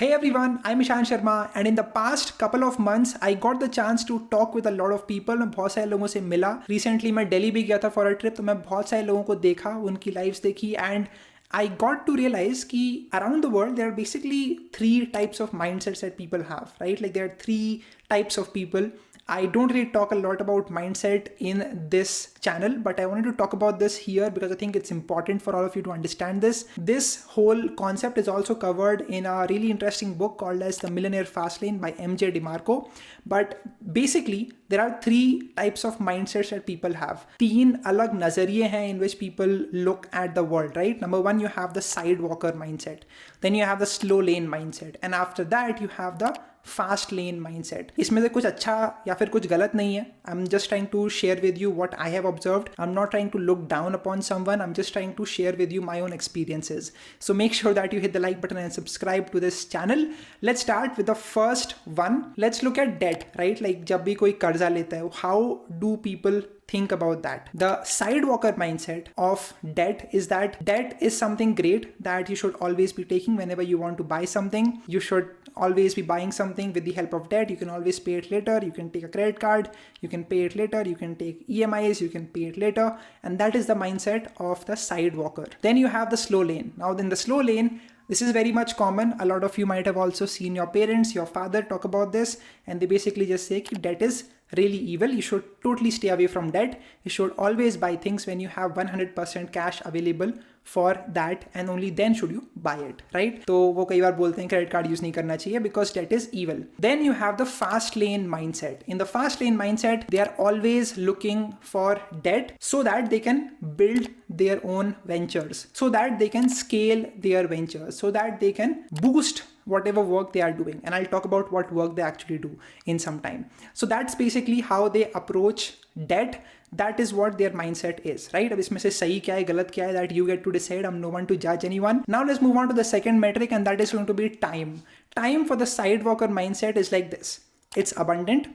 Hey everyone, I'm Ishan Sharma and in the past couple of months I got the chance to talk with a lot of people. मैं बहुत सारे लोगों से मिला. Recently मैं दिल्ली भी गया था for a trip, तो मैं बहुत सारे लोगों को देखा, उनकी lives देखी and I got to realize कि around the world there are basically three types of mindsets that people have, right? Like there are three types of people. I don't really talk a lot about mindset in this channel, but I wanted to talk about this here because I think it's important for all of you to understand this. This whole concept is also covered in a really interesting book called as The Millionaire Fastlane by MJ Demarco. But basically, there are three types of mindsets that people have. तीन अलग नजरिए हैं in which people look at the world, right? Number one, you have the sidewalker mindset. Then you have the slow lane mindset. And after that, you have the fast lane mindset. इसमें से कुछ अच्छा या फिर कुछ गलत नहीं है. I am just trying to share with you what I have observed. I am not trying to look down upon someone. I am just trying to share with you my own experiences. So make sure that you hit the like button and subscribe to this channel. Let's start with the first one. Let's look at debt, right? Like जब भी कोई कर्जा लेता है, how do people think about that? The sidewalker mindset of debt is that debt is something great that you should always be taking whenever you want to buy something. You should always be buying something with the help of debt. You can always pay it later. You can take a credit card. You can pay it later. You can take EMIs. You can pay it later. And that is the mindset of the sidewalker. Then you have the slow lane. Now in the slow lane, this is very much common. A lot of you might have also seen your parents, your father talk about this, and they basically just say that debt is really evil. You should totally stay away from debt. You should always buy things when you have 100% cash available for that, and only then should you buy it, right? तो वो कई बार बोलते हैं credit card use नहीं करना चाहिए because debt is evil. Then you have the fast lane mindset. In the fast lane mindset, they are always looking for debt so that they can build their own ventures, so that they can scale their ventures, so that they can boost whatever work they are doing. And I'll talk about what work they actually do in some time. So that's basically how they approach debt. That is what their mindset is, right? अब इसमें से सही क्या है, गलत क्या है, that you get to decide. I'm no one to judge anyone. Now let's move on to the second metric, and that is going to be time. Time for the sidewalker mindset is like this. It's abundant,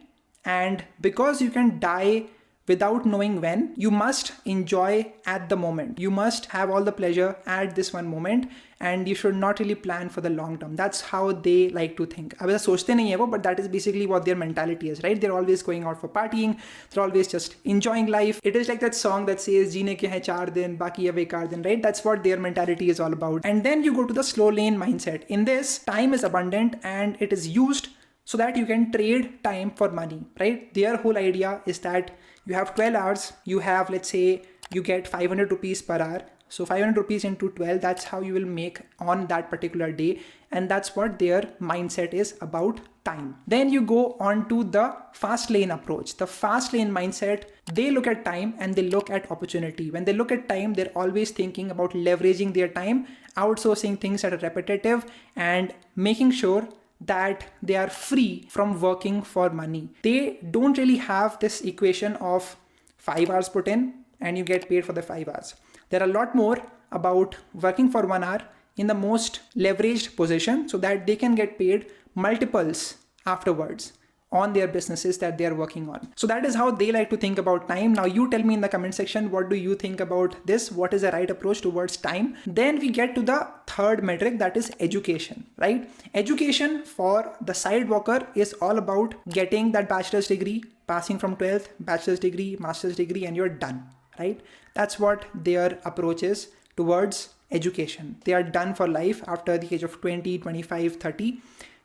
and because you can die without knowing when, you must enjoy at the moment. You must have all the pleasure at this one moment, and you should not really plan for the long term. That's how they like to think. अब ऐसा सोचते नहीं है वो, but that is basically what their mentality is, right? They're always going out for partying. They're always just enjoying life. It is like that song that says जीने के हैं 4 दिन, बाकी है बेकार दिन, right? That's what their mentality is all about. And then you go to the slow lane mindset. In this, time is abundant and it is used so that you can trade time for money, right? Their whole idea is that you have 12 hours, you have, let's say, you get 500 rupees per hour. So 500 rupees into 12, that's how you will make on that particular day. And that's what their mindset is about time. Then you go on to the fast lane approach. The fast lane mindset, they look at time and they look at opportunity. When they look at time, they're always thinking about leveraging their time, outsourcing things that are repetitive, and making sure that they are free from working for money. They don't really have this equation of 5 hours put in and you get paid for the 5 hours. There are a lot more about working for 1 hour in the most leveraged position so that they can get paid multiples afterwards on their businesses that they are working on. So that is how they like to think about time. Now you tell me in the comment section, what do you think about this? What is the right approach towards time? Then we get to the third metric, that is education, right? Education for the sidewalker is all about getting that bachelor's degree, passing from 12th, bachelor's degree, master's degree, and you're done, right? That's what their approach is towards education. They are done for life after the age of 20, 25, 30.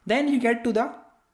Then you get to the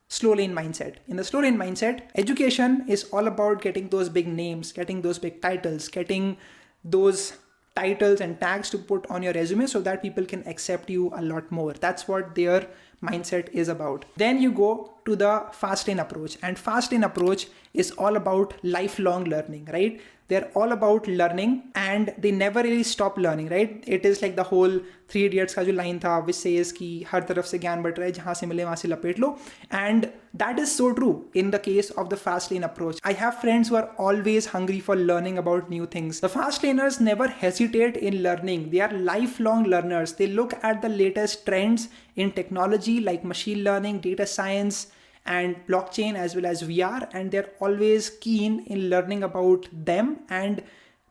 slow lane mindset. In the slow lane mindset, education is all about getting those big names, getting those big titles, getting those titles and tags to put on your resume so that people can accept you a lot more. That's what their mindset is about. Then you go to the fast lane approach, and fast lane approach is all about lifelong learning, right? They're all about learning and they never really stop learning, right? It is like the whole 3 Idiots का जो line था which says कि हर तरफ से ज्ञान but रहा है, जहाँ से मिले वहाँ से लपेट लो. And that is so true in the case of the fast lane approach. I have friends who are always hungry for learning about new things. The fast laners never hesitate in learning. They are lifelong learners. They look at the latest trends in technology like machine learning, data science, and blockchain as well as VR, and they're always keen in learning about them and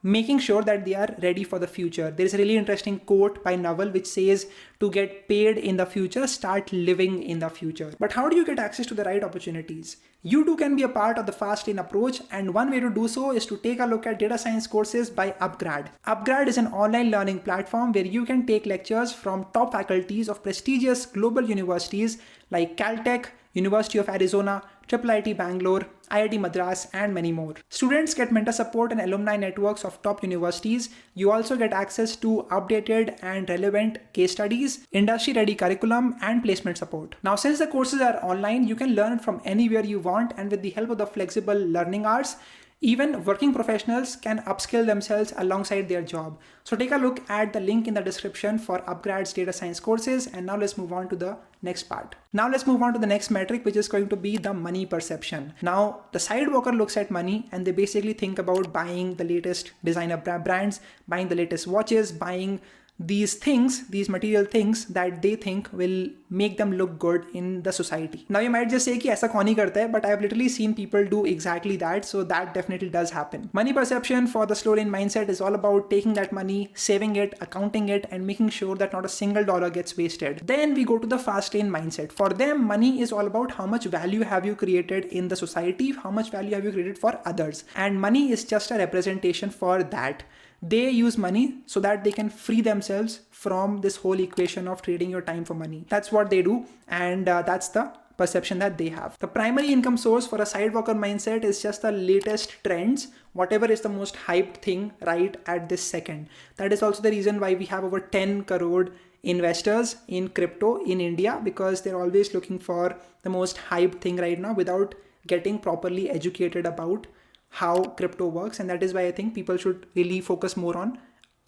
making sure that they are ready for the future. There is a really interesting quote by Naval which says, to get paid in the future, start living in the future. But how do you get access to the right opportunities? You too can be a part of the Fastlane approach, and one way to do so is to take a look at data science courses by upGrad. upGrad is an online learning platform where you can take lectures from top faculties of prestigious global universities like Caltech, University of Arizona, IIIT Bangalore, IIT Madras, and many more. Students get mentor support and alumni networks of top universities. You also get access to updated and relevant case studies, industry-ready curriculum, and placement support. Now, since the courses are online, you can learn from anywhere you want, and with the help of the flexible learning hours, even working professionals can upskill themselves alongside their job. So take a look at the link in the description for upGrad's data science courses. And now let's move on to the next part. Now let's move on to the next metric, which is going to be the money perception. Now the sidewalker looks at money and they basically think about buying the latest designer brands, buying the latest watches, buying these things, these material things that they think will make them look good in the society. Now you might just say कि ऐसा कौन ही करता है, but I have literally seen people do exactly that, so that definitely does happen. Money perception for the slow lane mindset is all about taking that money, saving it, accounting it, and making sure that not a single dollar gets wasted. Then we go to the fast lane mindset. For them, money is all about how much value have you created in the society, how much value have you created for others, and money is just a representation for that. They use money so that they can free themselves from this whole equation of trading your time for money. That's what they do, and that's the perception that they have. The primary income source for a sidewalker mindset is just the latest trends, whatever is the most hyped thing right at this second. That is also the reason why we have over 10 crore investors in crypto in India, because they're always looking for the most hyped thing right now without getting properly educated about how crypto works. And that is why I think people should really focus more on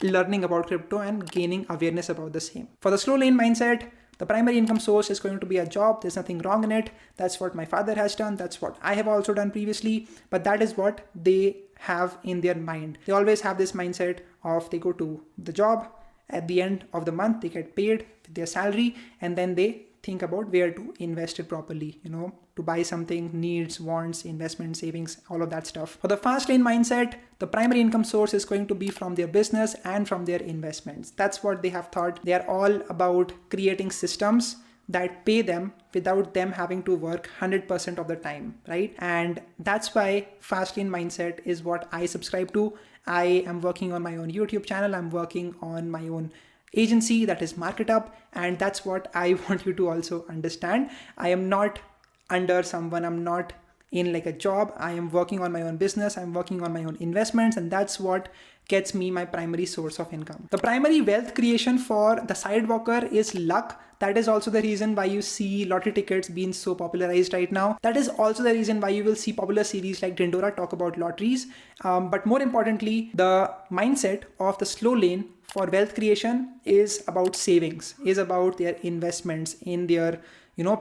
learning about crypto and gaining awareness about the same. For the slow lane mindset, the primary income source is going to be a job. There's nothing wrong in it. That's what my father has done. That's what I have also done previously. But that is what they have in their mind. They always have this mindset of they go to the job. At the end of the month, they get paid with their salary, and then they think about where to invest it properly, to buy something, needs, wants, investment, savings, all of that stuff. For the fast lane mindset, the primary income source is going to be from their business and from their investments. That's what they have thought. They are all about creating systems that pay them without them having to work 100% of the time, right? And that's why fast lane mindset is what I subscribe to. I am working on my own YouTube channel. I'm working on my own agency, that is MarketUp, and that's what I want you to also understand. I am not under someone, I'm not in like a job. I am working on my own business, I'm working on my own investments, and that's what gets me my primary source of income. The primary wealth creation for the sidewalker is luck. That is also the reason why you see lottery tickets being so popularized right now. That is also the reason why you will see popular series like Dindora talk about lotteries. But more importantly, the mindset of the slow lane for wealth creation is about savings, is about their investments in their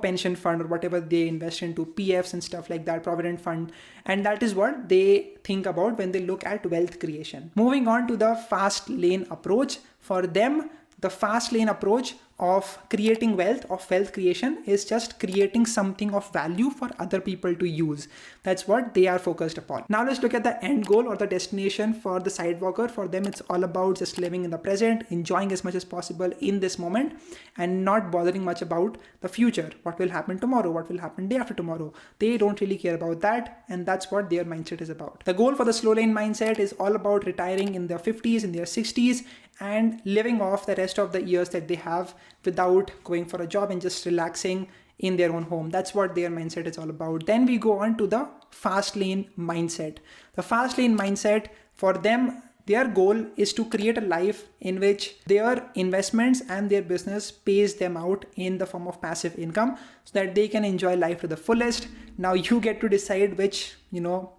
pension fund or whatever they invest into, PFs and stuff like that, provident fund. And that is what they think about when they look at wealth creation. Moving on to the fast lane approach. For them, the fast lane approach of creating wealth, of wealth creation, is just creating something of value for other people to use. That's what they are focused upon. Now let's look at the end goal or the destination for the sidewalker. For them, it's all about just living in the present, enjoying as much as possible in this moment, and not bothering much about the future. What will happen tomorrow? What will happen day after tomorrow? They don't really care about that, and that's what their mindset is about. The goal for the slow lane mindset is all about retiring in their 50s, in their 60s, and living off the rest of the years that they have without going for a job and just relaxing in their own home. That's what their mindset is all about. Then we go on to the fast lane mindset. The fast lane mindset, for them, their goal is to create a life in which their investments and their business pays them out in the form of passive income so that they can enjoy life to the fullest. Now you get to decide which,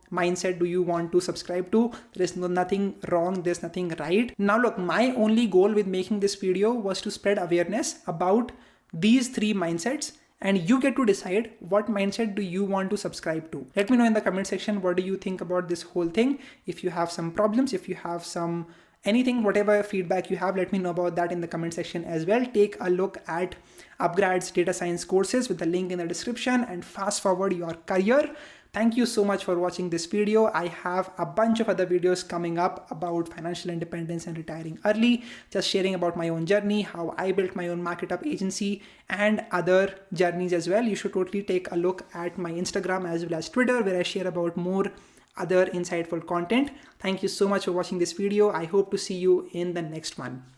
mindset do you want to subscribe to. There is nothing wrong, there's nothing right. Now look, my only goal with making this video was to spread awareness about these three mindsets, and you get to decide what mindset do you want to subscribe to. Let me know in the comment section, what do you think about this whole thing? If you have some problems, if you have some anything, whatever feedback you have, let me know about that in the comment section as well. Take a look at upGrad's data science courses with the link in the description and fast forward your career. Thank you so much for watching this video. I have a bunch of other videos coming up about financial independence and retiring early, just sharing about my own journey, how I built my own market-up agency, and other journeys as well. You should totally take a look at my Instagram as well as Twitter, where I share about more other insightful content. Thank you so much for watching this video. I hope to see you in the next one.